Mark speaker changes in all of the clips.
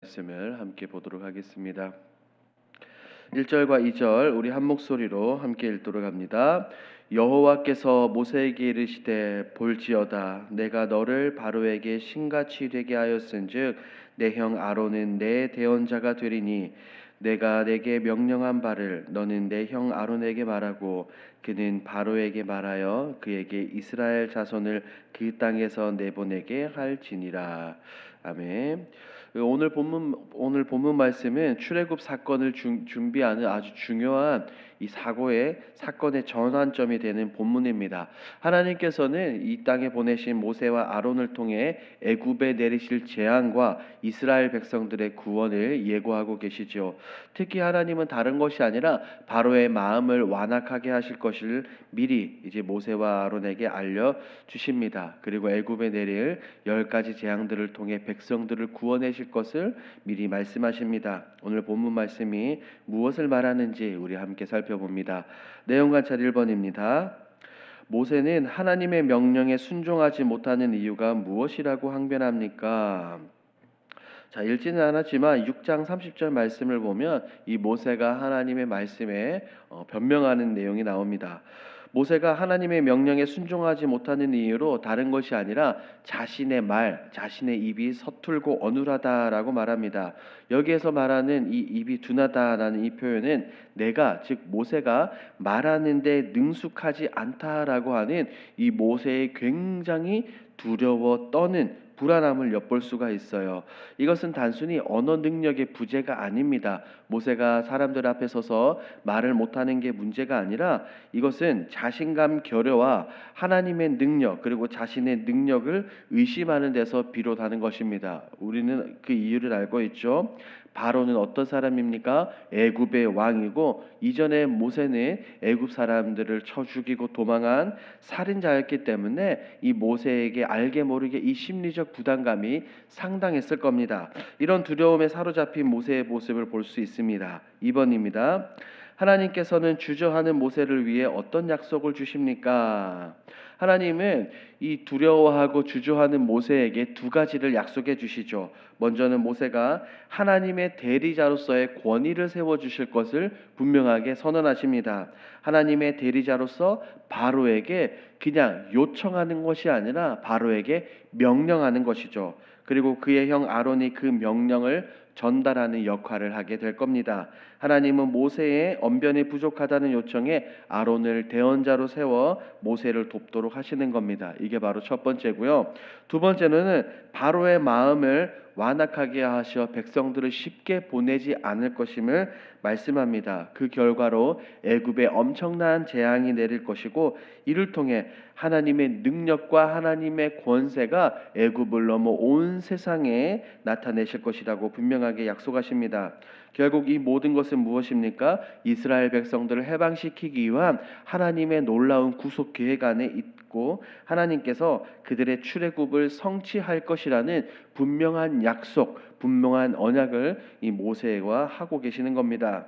Speaker 1: 말씀을 함께 보도록 하겠습니다. 1절과 2절 우리 한 목소리로 함께 읽도록 합니다. 여호와께서 모세에게 이르시되 볼지어다 내가 너를 바로에게 신같이 되게 하였은즉 내 형 아론은 내 대언자가 되리니 내가 내게 명령한 바를 너는 내 형 아론에게 말하고 그는 바로에게 말하여 그에게 이스라엘 자손을 그 땅에서 내보내게 할지니라. 아멘. 오늘 본문 말씀은 출애굽 사건을 준비하는 아주 중요한 이 사건의 전환점이 되는 본문입니다. 하나님께서는 이 땅에 보내신 모세와 아론을 통해 애굽에 내리실 재앙과 이스라엘 백성들의 구원을 예고하고 계시죠. 특히 하나님은 다른 것이 아니라 바로의 마음을 완악하게 하실 것을 미리 이제 모세와 아론에게 알려 주십니다. 그리고 애굽에 내릴 10가지 재앙들을 통해 백성들을 구원하실 것을 미리 말씀하십니다. 오늘 본문 말씀이 무엇을 말하는지 우리 함께 살펴봅니다. 내용 관찰 1번입니다. 모세는 하나님의 명령에 순종하지 못하는 이유가 무엇이라고 항변합니까? 자, 읽지는 않았지만 6장 30절 말씀을 보면 이 모세가 하나님의 말씀에 변명하는 내용이 나옵니다. 모세가 하나님의 명령에 순종하지 못하는 이유로 다른 것이 아니라 자신의 입이 서툴고 어눌하다라고 말합니다. 여기에서 말하는 이 입이 둔하다라는 이 표현은 즉 모세가 말하는데 능숙하지 않다라고 하는 이 모세의 굉장히 두려워 떠는 불안함을 엿볼 수가 있어요. 이것은 단순히 언어 능력의 부재가 아닙니다. 모세가 사람들 앞에 서서 말을 못하는 게 문제가 아니라 이것은 자신감 결여와 하나님의 능력 그리고 자신의 능력을 의심하는 데서 비롯하는 것입니다. 우리는 그 이유를 알고 있죠. 바로는 어떤 사람입니까? 애굽의 왕이고 이전에 모세는 애굽 사람들을 쳐 죽이고 도망한 살인자였기 때문에 이 모세에게 알게 모르게 이 심리적 부담감이 상당했을 겁니다. 이런 두려움에 사로잡힌 모세의 모습을 볼 수 있습니다. 2번입니다. 하나님께서는 주저하는 모세를 위해 어떤 약속을 주십니까? 하나님은 이 두려워하고 주저하는 모세에게 두 가지를 약속해 주시죠. 먼저는 모세가 하나님의 대리자로서의 권위를 세워 주실 것을 분명하게 선언하십니다. 하나님의 대리자로서 바로에게 그냥 요청하는 것이 아니라 바로에게 명령하는 것이죠. 그리고 그의 형 아론이 그 명령을 전달하는 역할을 하게 될 겁니다. 하나님은 모세의 언변이 부족하다는 요청에 아론을 대언자로 세워 모세를 돕도록 하시는 겁니다. 이게 바로 첫 번째고요. 두 번째는 바로의 마음을 완악하게 하셔 백성들을 쉽게 보내지 않을 것임을 말씀합니다. 그 결과로 애굽에 엄청난 재앙이 내릴 것이고 이를 통해 하나님의 능력과 하나님의 권세가 애굽을 넘어 온 세상에 나타내실 것이라고 분명하게 약속하십니다. 결국 이 모든 것은 무엇입니까? 이스라엘 백성들을 해방시키기 위한 하나님의 놀라운 구속 계획 안에 있고 하나님께서 그들의 출애굽을 성취할 것이라는 분명한 약속, 분명한 언약을 이 모세와 하고 계시는 겁니다.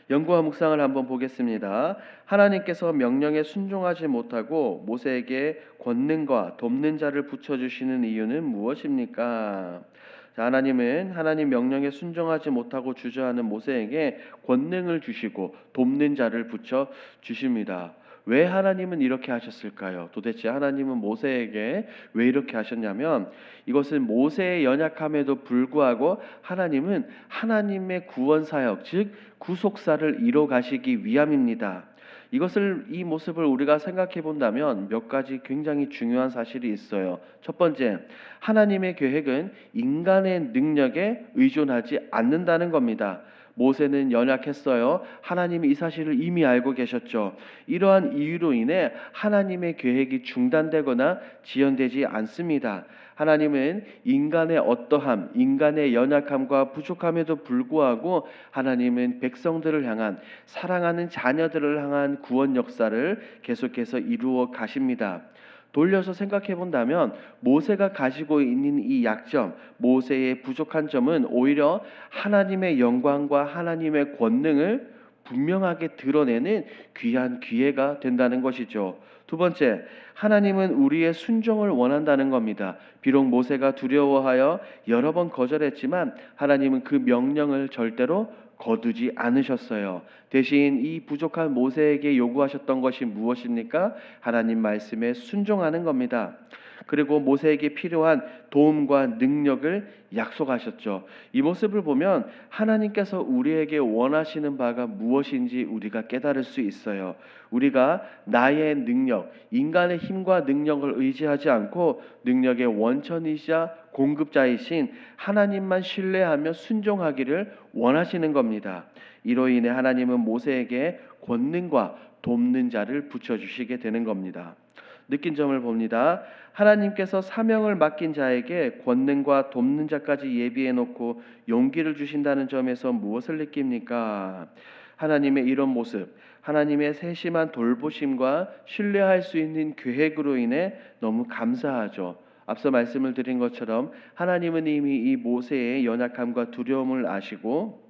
Speaker 1: 연구와 묵상을 한번 보겠습니다. 하나님께서 명령에 순종하지 못하고 모세에게 권능과 돕는 자를 붙여주시는 이유는 무엇입니까? 하나님은 하나님 명령에 순종하지 못하고 주저하는 모세에게 권능을 주시고 돕는 자를 붙여 주십니다. 왜 하나님은 이렇게 하셨을까요? 도대체 하나님은 모세에게 왜 이렇게 하셨냐면 이것은 모세의 연약함에도 불구하고 하나님은 하나님의 구원 사역 즉 구속사를 이뤄 가시기 위함입니다. 이 모습을 우리가 생각해 본다면 몇 가지 굉장히 중요한 사실이 있어요. 첫 번째, 하나님의 계획은 인간의 능력에 의존하지 않는다는 겁니다. 모세는 연약했어요. 하나님이 이 사실을 이미 알고 계셨죠. 이러한 이유로 인해 하나님의 계획이 중단되거나 지연되지 않습니다. 하나님은 인간의 어떠함, 인간의 연약함과 부족함에도 불구하고 하나님은 백성들을 향한 사랑하는 자녀들을 향한 구원 역사를 계속해서 이루어 가십니다. 돌려서 생각해 본다면 모세가 가지고 있는 이 약점, 모세의 부족한 점은 오히려 하나님의 영광과 하나님의 권능을 분명하게 드러내는 귀한 기회가 된다는 것이죠. 두 번째, 하나님은 우리의 순종을 원한다는 겁니다. 비록 모세가 두려워하여 여러 번 거절했지만 하나님은 그 명령을 절대로 거두지 않으셨어요. 대신 이 부족한 모세에게 요구하셨던 것이 무엇입니까? 하나님 말씀에 순종하는 겁니다. 그리고 모세에게 필요한 도움과 능력을 약속하셨죠. 이 모습을 보면 하나님께서 우리에게 원하시는 바가 무엇인지 우리가 깨달을 수 있어요. 우리가 나의 능력, 인간의 힘과 능력을 의지하지 않고 능력의 원천이자 공급자이신 하나님만 신뢰하며 순종하기를 원하시는 겁니다. 이로 인해 하나님은 모세에게 권능과 돕는 자를 붙여주시게 되는 겁니다. 느낀 점을 봅니다. 하나님께서 사명을 맡긴 자에게 권능과 돕는 자까지 예비해 놓고 용기를 주신다는 점에서 무엇을 느낍니까? 하나님의 이런 모습, 하나님의 세심한 돌보심과 신뢰할 수 있는 계획으로 인해 너무 감사하죠. 앞서 말씀을 드린 것처럼 하나님은 이미 이 모세의 연약함과 두려움을 아시고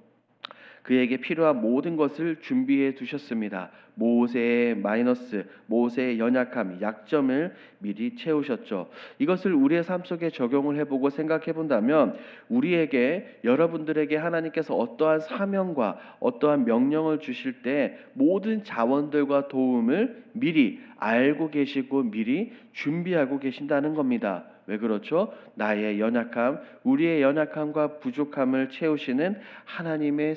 Speaker 1: 그에게 필요한 모든 것을 준비해 두셨습니다. 모세의 마이너스, 모세의 연약함, 약점을 미리 채우셨죠. 이것을 우리의 삶 속에 적용을 해보고 생각해 본다면 우리에게, 여러분들에게 하나님께서 어떠한 사명과 어떠한 명령을 주실 때 모든 자원들과 도움을 미리 알고 계시고 미리 준비하고 계신다는 겁니다. 왜 그렇죠? 나의 연약함, 우리의 연약함과 부족함을 채우시는 하나님의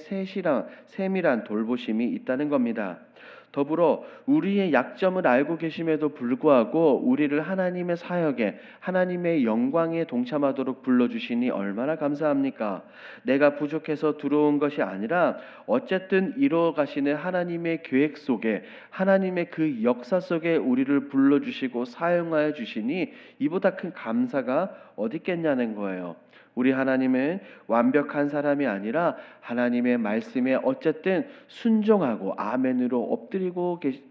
Speaker 1: 세밀한 돌보심이 있다는 겁니다. 더불어 우리의 약점을 알고 계심에도 불구하고 우리를 하나님의 사역에, 하나님의 영광에 동참하도록 불러주시니 얼마나 감사합니까? 내가 부족해서 들어온 것이 아니라 어쨌든 이루어 가시는 하나님의 계획 속에, 하나님의 그 역사 속에 우리를 불러주시고 사용하여 주시니 이보다 큰 감사가 어디 있겠냐는 거예요. 우리 하나님은 완벽한 사람이 아니라 하나님의 말씀에 어쨌든 순종하고 아멘으로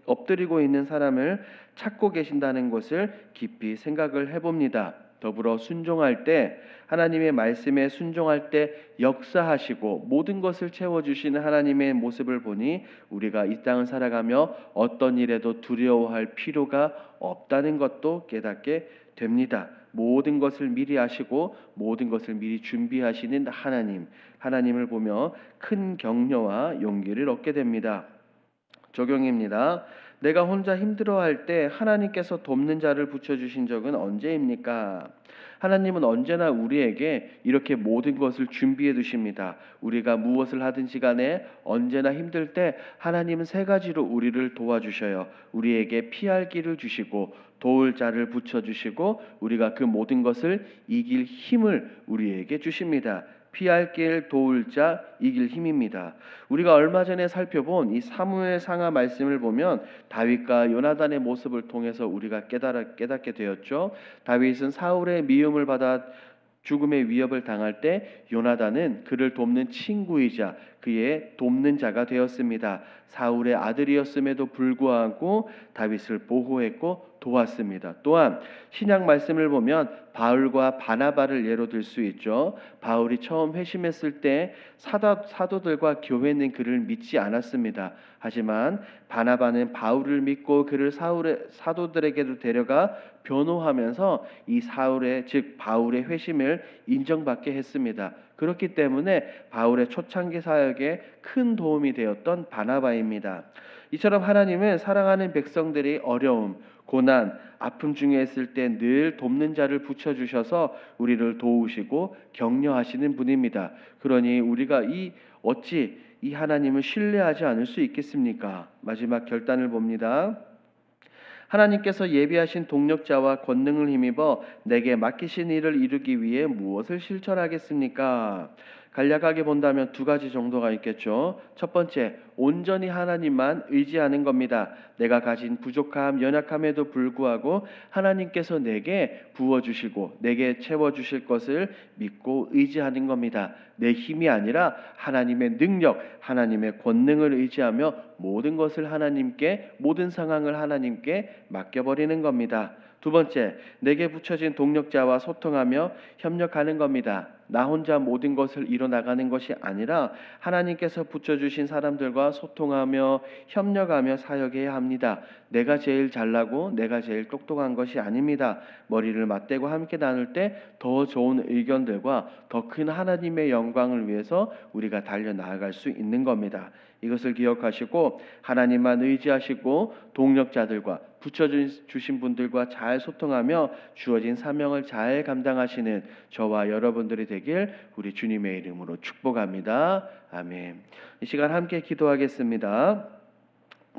Speaker 1: 엎드리고 있는 사람을 찾고 계신다는 것을 깊이 생각을 해봅니다. 더불어 순종할 때, 하나님의 말씀에 순종할 때 역사하시고 모든 것을 채워주시는 하나님의 모습을 보니 우리가 이 땅을 살아가며 어떤 일에도 두려워할 필요가 없다는 것도 깨닫게 됩니다. 모든 것을 미리 아시고 모든 것을 미리 준비하시는 하나님을 보며 큰 격려와 용기를 얻게 됩니다. 적용입니다. 내가 혼자 힘들어할 때 하나님께서 돕는 자를 붙여주신 적은 언제입니까? 하나님은 언제나 우리에게 이렇게 모든 것을 준비해 두십니다. 우리가 무엇을 하든지 간에 언제나 힘들 때 하나님은 세 가지로 우리를 도와주셔요. 우리에게 피할 길을 주시고 도울 자를 붙여주시고 우리가 그 모든 것을 이길 힘을 우리에게 주십니다. 피할 길, 도울 자, 이길 힘입니다. 우리가 얼마 전에 살펴본 이 사무엘 상하 말씀을 보면 다윗과 요나단의 모습을 통해서 우리가 깨닫게 되었죠. 다윗은 사울의 미움을 받아 죽음의 위협을 당할 때 요나단은 그를 돕는 친구이자 그의 돕는 자가 되었습니다. 사울의 아들이었음에도 불구하고 다윗을 보호했고 도왔습니다. 또한 신약 말씀을 보면 바울과 바나바를 예로 들 수 있죠. 바울이 처음 회심했을 때 사도들과 교회는 그를 믿지 않았습니다. 하지만 바나바는 바울을 믿고 그를 사도들에게도 데려가 변호하면서 이 즉 바울의 회심을 인정받게 했습니다. 그렇기 때문에 바울의 초창기 사역에 큰 도움이 되었던 바나바입니다. 이처럼 하나님은 사랑하는 백성들이 어려움, 고난, 아픔 중에 있을 때 늘 돕는 자를 붙여주셔서 우리를 도우시고 격려하시는 분입니다. 그러니 우리가 어찌 이 하나님을 신뢰하지 않을 수 있겠습니까? 마지막 결단을 봅니다. 하나님께서 예비하신 동력자와 권능을 힘입어 내게 맡기신 일을 이루기 위해 무엇을 실천하겠습니까? 간략하게 본다면 두 가지 정도가 있겠죠. 첫 번째, 온전히 하나님만 의지하는 겁니다. 내가 가진 부족함, 연약함에도 불구하고 하나님께서 내게 부어주시고 내게 채워주실 것을 믿고 의지하는 겁니다. 내 힘이 아니라 하나님의 능력, 하나님의 권능을 의지하며 모든 것을 하나님께, 모든 상황을 하나님께 맡겨버리는 겁니다. 두 번째, 내게 붙여진 동력자와 소통하며 협력하는 겁니다. 나 혼자 모든 것을 이뤄나가는 것이 아니라 하나님께서 붙여주신 사람들과 소통하며 협력하며 사역해야 합니다. 내가 제일 잘나고 내가 제일 똑똑한 것이 아닙니다. 머리를 맞대고 함께 나눌 때 더 좋은 의견들과 더 큰 하나님의 영광을 위해서 우리가 달려나갈 수 있는 겁니다. 이것을 기억하시고 하나님만 의지하시고 동력자들과 붙여주신 분들과 잘 소통하며 주어진 사명을 잘 감당하시는 저와 여러분들이 되길 우리 주님의 이름으로 축복합니다. 아멘. 이 시간 함께 기도하겠습니다.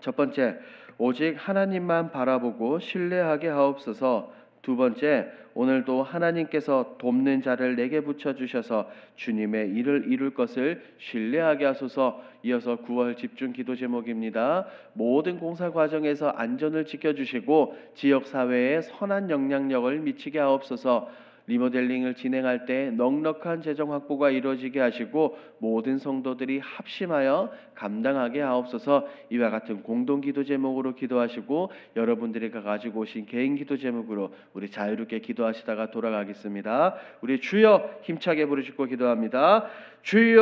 Speaker 1: 첫 번째, 오직 하나님만 바라보고 신뢰하게 하옵소서. 두 번째, 오늘도 하나님께서 돕는 자를 내게 붙여주셔서 주님의 일을 이룰 것을 신뢰하게 하소서. 이어서 9월 집중 기도 제목입니다. 모든 공사 과정에서 안전을 지켜주시고 지역사회에 선한 영향력을 미치게 하옵소서. 리모델링을 진행할 때 넉넉한 재정 확보가 이루어지게 하시고 모든 성도들이 합심하여 감당하게 하옵소서. 이와 같은 공동 기도 제목으로 기도하시고 여러분들이 가지고 오신 개인 기도 제목으로 우리 자유롭게 기도하시다가 돌아가겠습니다. 우리 주여 힘차게 부르시고 기도합니다. 주여